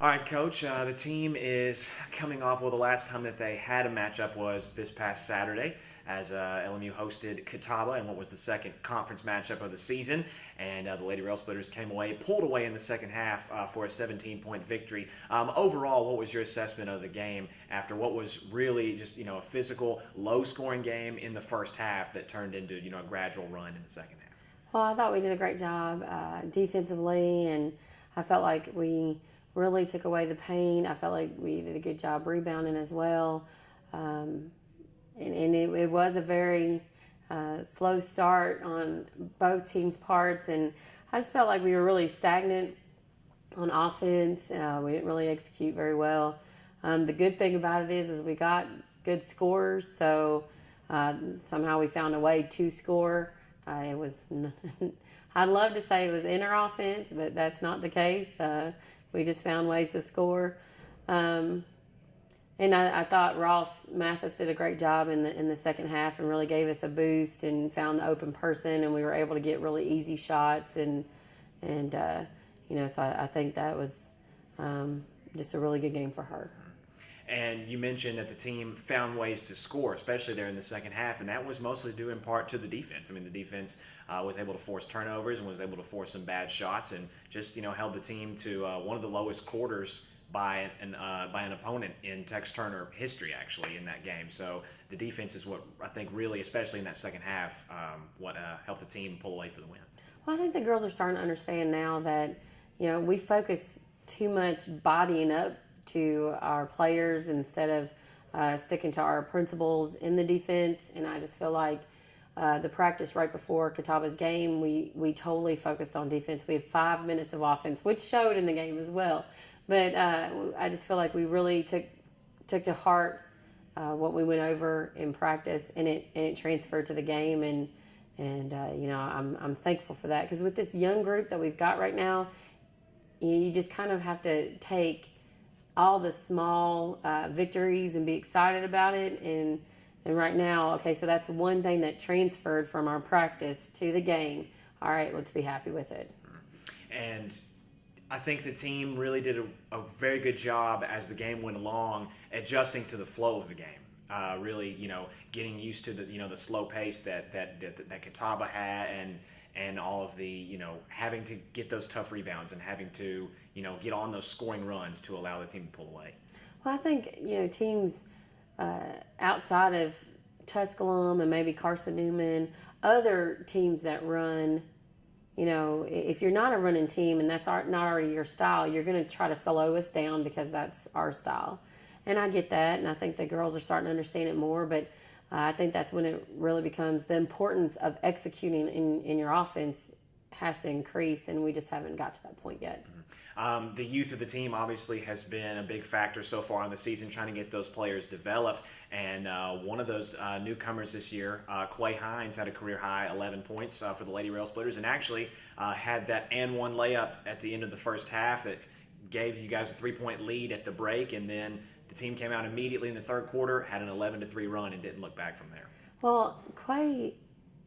All right, Coach. The team is coming off. Well, the last time that they had a matchup was this past Saturday, as LMU hosted Catawba in what was the second conference matchup of the season, and the Lady Rail Splitters pulled away in the second half for a 17-point victory. Overall, what was your assessment of the game after what was really just a physical, low-scoring game in the first half that turned into a gradual run in the second half? Well, I thought we did a great job defensively, and I felt like we really took away the pain. I felt like we did a good job rebounding as well. And it was a very slow start on both teams' parts, and I just felt like we were really stagnant on offense. We didn't really execute very well. The good thing about it is we got good scores, so somehow we found a way to score. It was, I'd love to say it was in our offense, but that's not the case. We just found ways to score. And I thought Ross Mathis did a great job in the second half and really gave us a boost and found the open person, and we were able to get really easy shots. So I think that was just a really good game for her. And you mentioned that the team found ways to score, especially there in the second half, and that was mostly due in part to the defense. I mean, the defense was able to force turnovers and was able to force some bad shots, and just held the team to one of the lowest quarters by an opponent in Tex Turner history, actually, in that game. So the defense is what I think really, especially in that second half, what helped the team pull away for the win. Well, I think the girls are starting to understand now that we focus too much bodying up to our players instead of sticking to our principles in the defense. And I just feel like the practice right before Catawba's game, we totally focused on defense. We had 5 minutes of offense, which showed in the game as well. But I just feel like we really took to heart what we went over in practice, and it transferred to the game. And I'm thankful for that, because with this young group that we've got right now, you just kind of have to take all the small victories and be excited about it. And right now, okay, so that's one thing that transferred from our practice to the game. All right, let's be happy with it. And I think the team really did a very good job as the game went along, adjusting to the flow of the game. Really, getting used to the slow pace that Catawba had, and all of the having to get those tough rebounds and having to get on those scoring runs to allow the team to pull away. Well, I think teams outside of Tusculum and maybe Carson Newman, other teams that run, if you're not a running team and that's not already your style, you're going to try to slow us down because that's our style. And I get that, and I think the girls are starting to understand it more, but I think that's when it really becomes the importance of executing in your offense has to increase, and we just haven't got to that point yet. The youth of the team obviously has been a big factor so far in the season, trying to get those players developed. And one of those newcomers this year, Quay Hines, had a career-high 11 points for the Lady Rail Splitters, and actually had that and one layup at the end of the first half that gave you guys a 3-point lead at the break, and then the team came out immediately in the third quarter, had an 11-3 run, and didn't look back from there. Well, Quay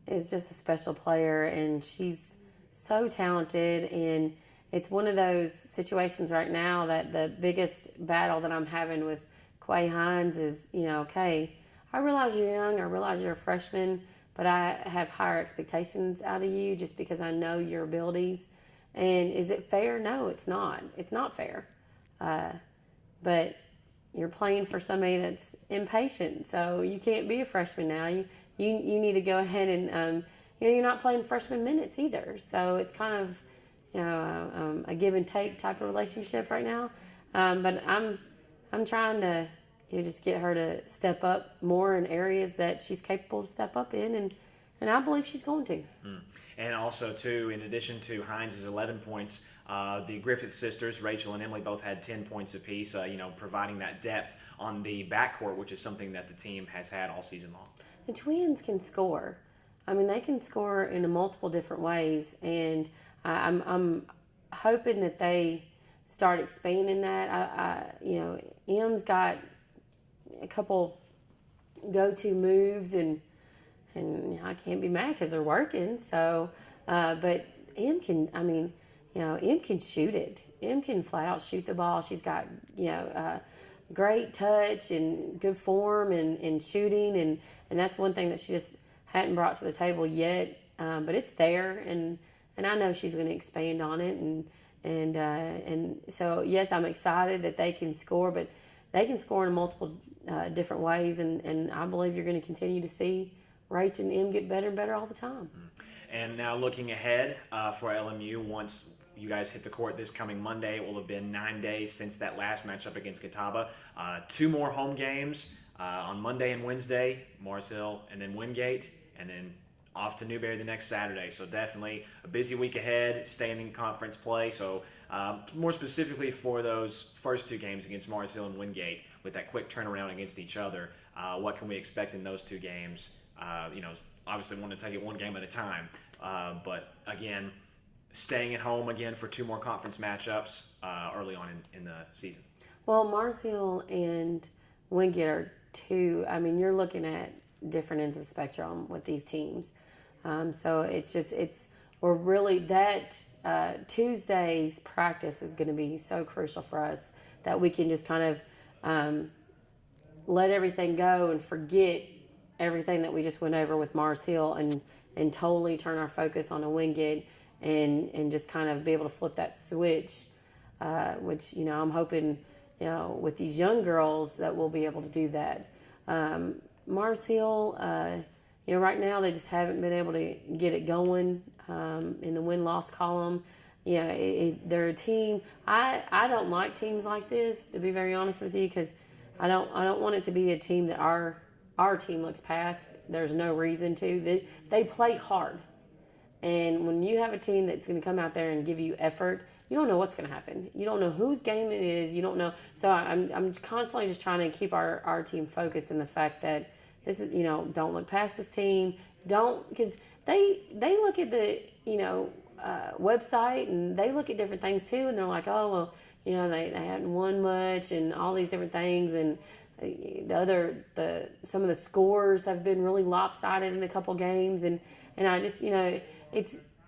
is just a special player, and she's so talented, and it's one of those situations right now that the biggest battle that I'm having with Quay Hines is, okay, I realize you're young, I realize you're a freshman, but I have higher expectations out of you just because I know your abilities. And is it fair? No, it's not. It's not fair. But you're playing for somebody that's impatient, so you can't be a freshman now. You need to go ahead and you're not playing freshman minutes either. So it's kind of a give and take type of relationship right now. But I'm trying to just get her to step up more in areas that she's capable to step up in, and I believe she's going to. And also, too, in addition to Hines' 11 points, the Griffith sisters, Rachel and Emily, both had 10 points apiece, providing that depth on the backcourt, which is something that the team has had all season long. The twins can score. I mean, they can score in multiple different ways, and I'm hoping that they start expanding that. Em's got a couple go-to moves, and I can't be mad because they're working. So, but Em can, Em can shoot it, Em can flat out shoot the ball. She's got great touch and good form and shooting, and that's one thing that she just hadn't brought to the table yet. But it's there, and I know she's going to expand on it, and so yes, I'm excited that they can score, but they can score in multiple different ways, and I believe you're going to continue to see Rach and Em get better and better all the time. And now looking ahead for LMU, once you guys hit the court this coming Monday, it will have been 9 days since that last matchup against Catawba. 2 more home games on Monday and Wednesday, Mars Hill and then Wingate, and then off to Newberry the next Saturday. So definitely a busy week ahead, staying in conference play. So more specifically for those first 2 games against Mars Hill and Wingate, with that quick turnaround against each other, what can we expect in those 2 games? Obviously want to take it one game at a time, but again, staying at home again for 2 more conference matchups early on in the season. Well, Mars Hill and Wingate are 2. I mean, you're looking at different ends of the spectrum with these teams. So we're really that Tuesday's practice is going to be so crucial for us that we can just kind of let everything go and forget everything that we just went over with Mars Hill and totally turn our focus on a Wingate and just kind of be able to flip that switch, which, I'm hoping, with these young girls that we'll be able to do that. Mars Hill, right now they just haven't been able to get it going in the win-loss column. They're a team. I don't like teams like this, to be very honest with you, because I don't want it to be a team that our team looks past. There's no reason to. They play hard. And when you have a team that's going to come out there and give you effort, you don't know what's going to happen. You don't know whose game it is. You don't know. So I'm constantly just trying to keep our team focused in the fact that this is, don't look past this team. Because they look at the, website and they look at different things too. And they're like, oh, well, they hadn't won much and all these different things. And some of the scores have been really lopsided in a couple games. And I just,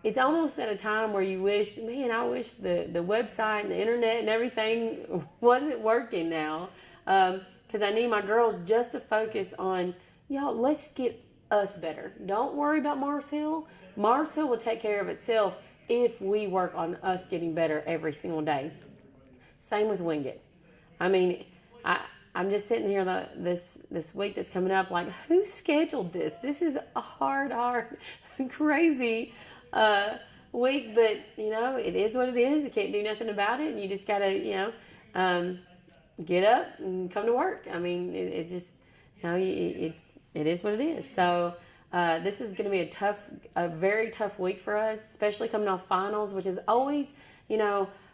it's almost at a time where you wish, I wish the website and the internet and everything wasn't working now. Because I need my girls just to focus on, let's get us better. Don't worry about Mars Hill. Mars Hill will take care of itself if we work on us getting better every single day. Same with Wingate. I'm just sitting here this week that's coming up like, who scheduled this? This is a hard, crazy week, but, it is what it is. We can't do nothing about it, and you just got to, get up and come to work. It just, it is what it is. So this is going to be a very tough week for us, especially coming off finals, which is always,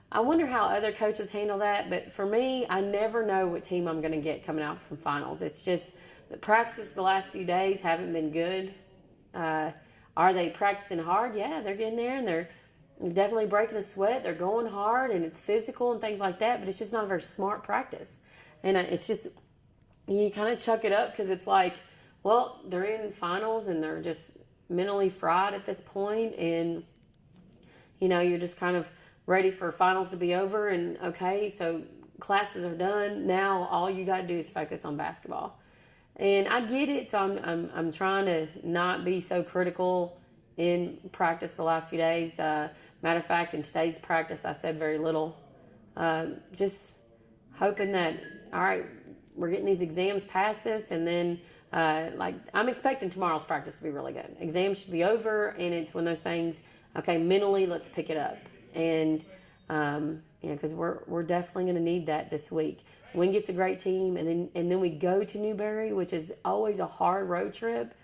I wonder how other coaches handle that, but for me, I never know what team I'm going to get coming out from finals. It's just the practices the last few days haven't been good. Are they practicing hard? Yeah, they're getting there, and they're definitely breaking a sweat. They're going hard, and it's physical and things like that, but it's just not a very smart practice. And it's just, you kind of chuck it up because it's like, well, they're in finals, and they're just mentally fried at this point, and, you're just kind of ready for finals to be over, and okay, so classes are done. Now all you got to do is focus on basketball. And I get it, so I'm trying to not be so critical in practice the last few days. Matter of fact, in today's practice, I said very little. Just hoping that, all right, we're getting these exams past us, and then I'm expecting tomorrow's practice to be really good. Exams should be over, and it's one of those things, okay, mentally, let's pick it up. And, because we're definitely going to need that this week. Wingate's a great team, and then we go to Newberry, which is always a hard road trip.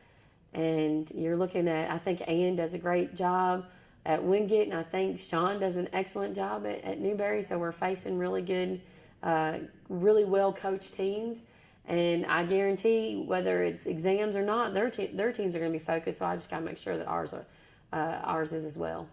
And you're looking at, I think Ann does a great job at Wingate, and I think Sean does an excellent job at Newberry. So we're facing really good, really well-coached teams. And I guarantee whether it's exams or not, their teams are going to be focused. So I just got to make sure that ours is as well.